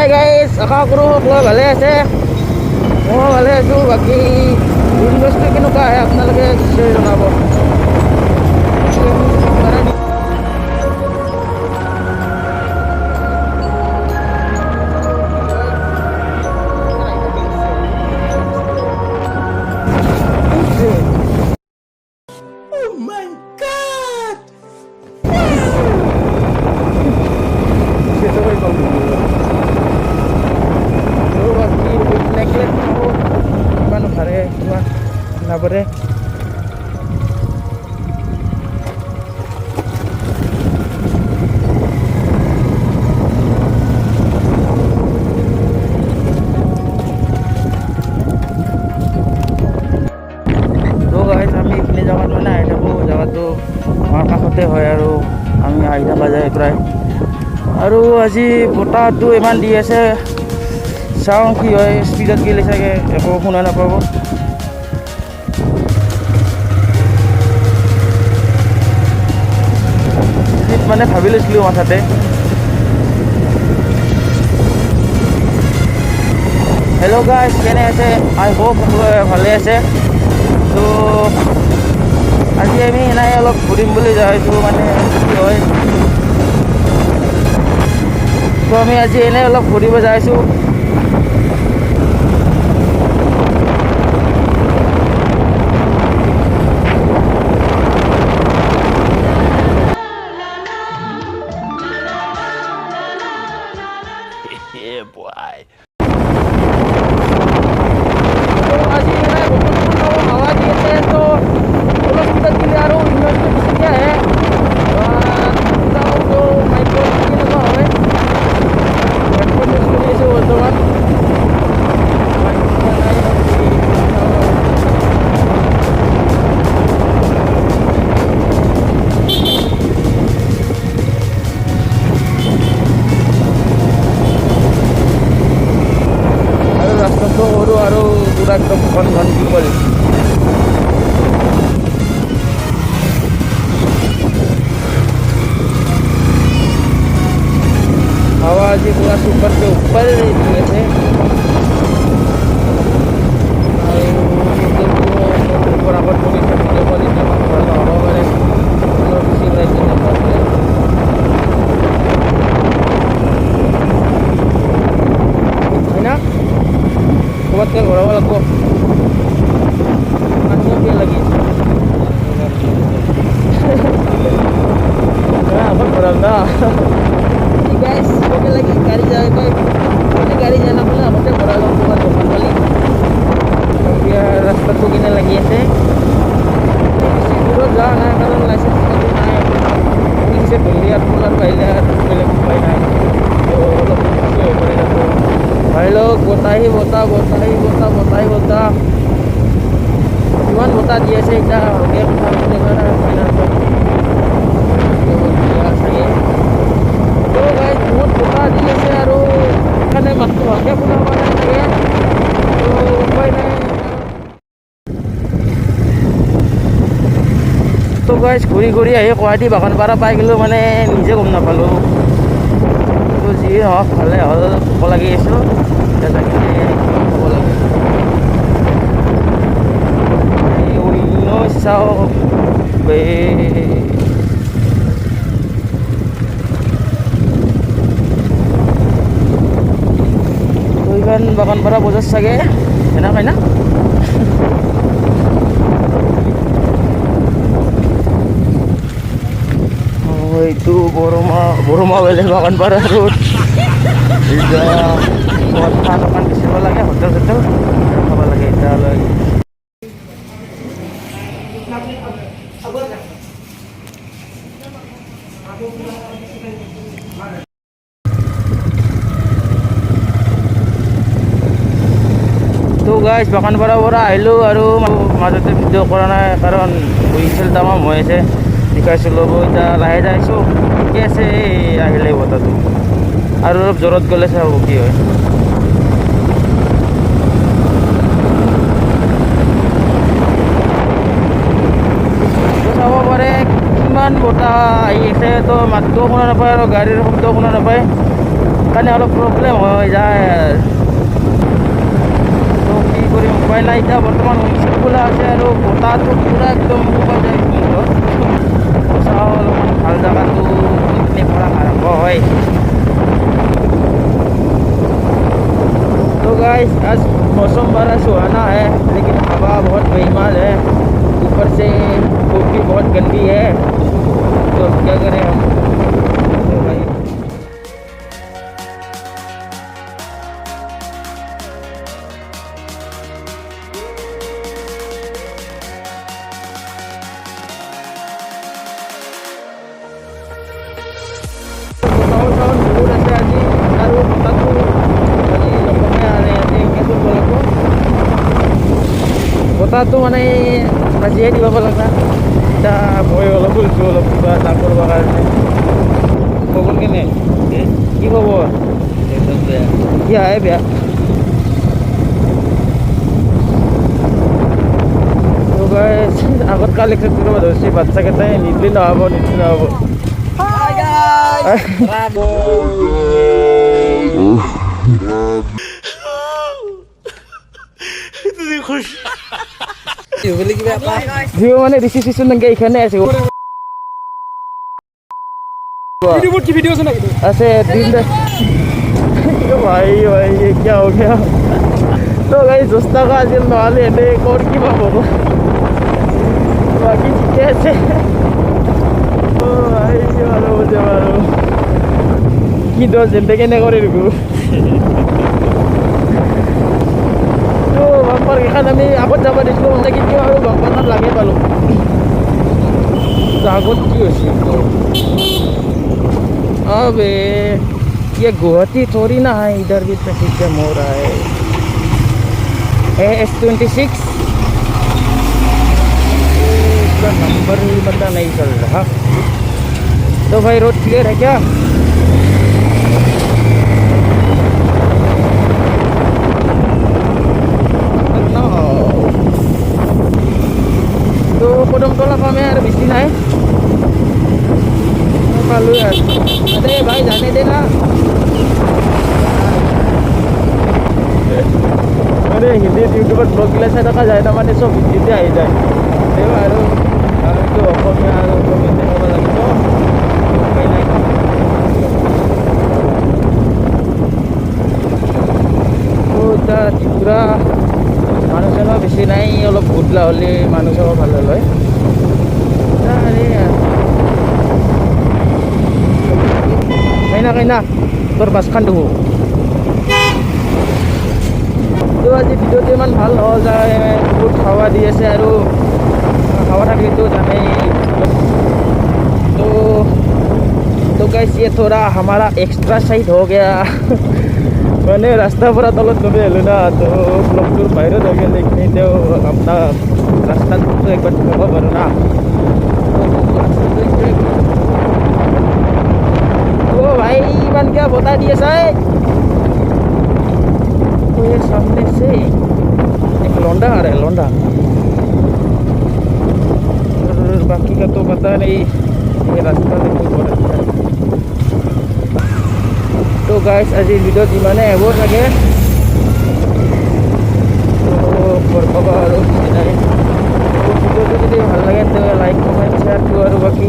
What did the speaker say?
Hi guys, আশা কৰোঁ সকলোৱে ভালে আছে। মই ভালে আছোঁ। বাকী ইউনিভাৰ্চিটি কেনেকুৱা আহে আপোনালোকে নিশ্চয় জনাব। Boleh. তো guys, আমি এইখিনি জাগাত মানে আহি থাকোঁ। জাগাটো আমাৰ কাষতে হয় আৰু আমি আহি থকা যায় প্ৰায়। আৰু আজি বতাহটো ইমান দি আছে, চাওঁ কি হয়। স্পীডত গ'লে চাগে একো শুনা নাপাব। মানে ভাবি লৈছিলোঁ মাথাতে। হেল্ল' গাইজ, কেনে আছে? আই হোপ সকলোৱে ভালে আছে। তো আজি আমি এনেই অলপ ঘূৰিম বুলি যাইছোঁ, মানে কি হয়। তো আমি আজি এনেই অলপ ঘূৰিব যাইছোঁ। Yeah, boy. আজি মানে বতৰটো হাৱা দি আছে, তো অলপ স্পীডত দিলে আৰু ইউনিভাৰ্চিটি বেছিকৈ আহে। তো মাইক্ৰ' কেনেকুৱা হয়, হেডফোন ইউজ কৰি আছোঁ বৰ্তমান। ৰাস্তাটো সৰু আৰু পুৰা একদম ঘন ঘন জংঘল। হাৱা আজি পুৰা চুপাৰকে ওপৰ দি আছে আৰু ওপৰ আগত বহি থাকিলে পোৱালিটো ভাল নহ'ব পাৰে। অলপ বেছি ওলাইছে নাপালে হয় না, ক'ৰবাত তেল ভৰাব লাগিব। পানীও লাগি আছে আগত ভৰাম না। গাইজ কবে লাগি গাড়ি যায় কয়, গাড়ি যায় না বলে আগতে ভৰা লওঁ তোমাৰ দোকান পালি। এতিয়া ৰাস্তাটো কিনে লাগি আছে। বেছি দূৰত যোৱা নাই কাৰণ লাইচেঞ্চ পাতি নাই। পুলিচে ধৰিলে আৰু খোলাৰ বাহিৰে আৰু বেলেগ উপায় নাই। তো অলপ বেছি হৈ পৰে যাব। ভাই লওক, বতাহি বতাহ, বতাহি বতাহ, বতাহি বতাহ। ইমান বতাহ দি আছে, এতিয়া ভালকৈ কথা পাতিব কাৰণে উপায় নাপায় চাগে। তো গাইজ বহুত বতাহ দি আছে আৰু সেইকাৰণে মাতটো ভালকৈ শুনা পোৱা নাই চাগে। তো উপায় নাই। তো গাইজ ঘূৰি ঘূৰি আহি গুৱাহাটী বাগানপাৰা পাই গ'লোঁ, মানে নিজে গম নাপালোঁ। তো যি হওক ভালে হ'ল, ভোক লাগি আছোঁ। এতিয়া তাকে খাব লাগে। চাওঁ ইমান বাগানপাৰা বজাৰ চাগে এনেকৈ না। এইটো বৰমা বেলেগ বাগানপাৰা ৰোড। এতিয়া চাহ দোকান বিচাৰিব লাগে, হোটেল চোটেল খাব লাগে এতিয়ালৈ। তো গাইজ বাগানপাৰাৰ পৰা আহিলোঁ আৰু মাজতে ভিডিঅ' কৰা নাই কাৰণ উইণ্ড তামাম হৈ আছে, শিকাইছোঁ ল'ব। এতিয়া লাহে যাইছোঁ, ঠিকে আছে। আহিলে বতাহটো আৰু অলপ জোৰত গ'লে চাব কি হয়। চাব পাৰে কিমান বতাহ আহি আছে, তো মাতটোও শুনা নাপায় আৰু গাড়ীৰ শব্দও শুনা নাপায়। কাৰণে অলপ প্ৰব্লেম হৈ যায়। তো কি কৰিম, উপায় নাই। এতিয়া বৰ্তমান হোমষ্টে খোলা আছে আৰু বতাহটো পূৰা একদম শুকাই যায় ভিতৰত। চাওঁ অলপমান ভাল জেগাটো পিকনিক কৰা আৰম্ভ হয়। तो गाइस आज मौसम बड़ा सुहाना है, लेकिन हवा बहुत बेईमान है। ऊपर से धूप भी बहुत गंदी है, तो क्या करें हम। तो भाई tahun-tahun dulu ada আজি আৰু তাতো আজি লগতে আনে আজি কেটো বলকো বতাহটো মানে আজিয়ে দিব লগা। এতিয়া মই অলপ বুলছো অলপ কিবা এটা কৰিব কাৰণে। খবৰ কেনে? কি খবৰ? একদম বেয়া। কি আহে বেয়া? তো গাইছ আগত কালেকশ্যন কৰিব ধৰিছে বাচ্চাকেইটাই, নিদিলে নহ'ব নিদিলে নহ'ব। Hi guys! Bravo! Dia mana di sisi sunan kayak ikan es itu. Video की वीडियो सुना gitu ऐसे दिन दे भाई ये क्या हो गया। तो गाइस दोस्तों का आज नॉले ने और की बात बोलो बाकी कैसे ओ भाई ये वाला मुझे मारो की दो जिंदगी ने करे रुको। तो बम्पर के खाना में आपको जब देखो मतलब कि क्यों बम्पर ना लगे बालो जागोत क्यों सी तो अबे ये गुवाहाटी थोड़ी ना है, इधर भी ट्रैफिक जैम हो रहा है। AS26 इसका नंबर ही पता नहीं चल रहा। तो भाई रोड क्लियर है क्या? तो kodam tolak kami ada di sini है malu यार। अरे भाई जाने देना। अरे हिंदी यूट्यूबर ब्लॉग गिला से टका जाए ना माने सब हिंदी आई जाए ते बारो तो অসমীয়া আৰু কমেন্ট কৰিব লাগিব উপায় নাই। তো এটা ত্ৰিপুৰা মানুহ চানুহ বেছি নাই, অলপ ভুটলা হ'লে মানুহ চাব ভাল হ'ল হয়। কাইনা তোৰ বাছখন দেখো। তো আজি ভিডিঅ'টো ইমান ভাল নহ'ল, যায় বহুত হাৱা দি আছে আৰু হাৱা থাকিলেতো জানেই। तो गाइस ये थोड़ा हमारा एक्स्ट्रा साइड हो गया। मैंने रास्ता पूरा तलत नबे हेलो ना, तो ब्लॉगটোৰ বাহিৰত হৈ গ'ল। लेकिन त्यो আপোনাৰ ৰাস্তাটো একবাৰ দেখাব পাৰোঁ ना। ओ भाई इमान क्या बता दिए साहब। तो ये सामने से एक लौंडा आ रहा है, लौंडा। और बाकी का तो पता नहीं, ये रास्ता देखो बहुत अच्छा है। तो गाइस आज वीडियो जिमाने एबो लगे तो करबा और वीडियो যদি ভাল লাগে তো লাইক কমেন্ট শেয়ার করো। বাকি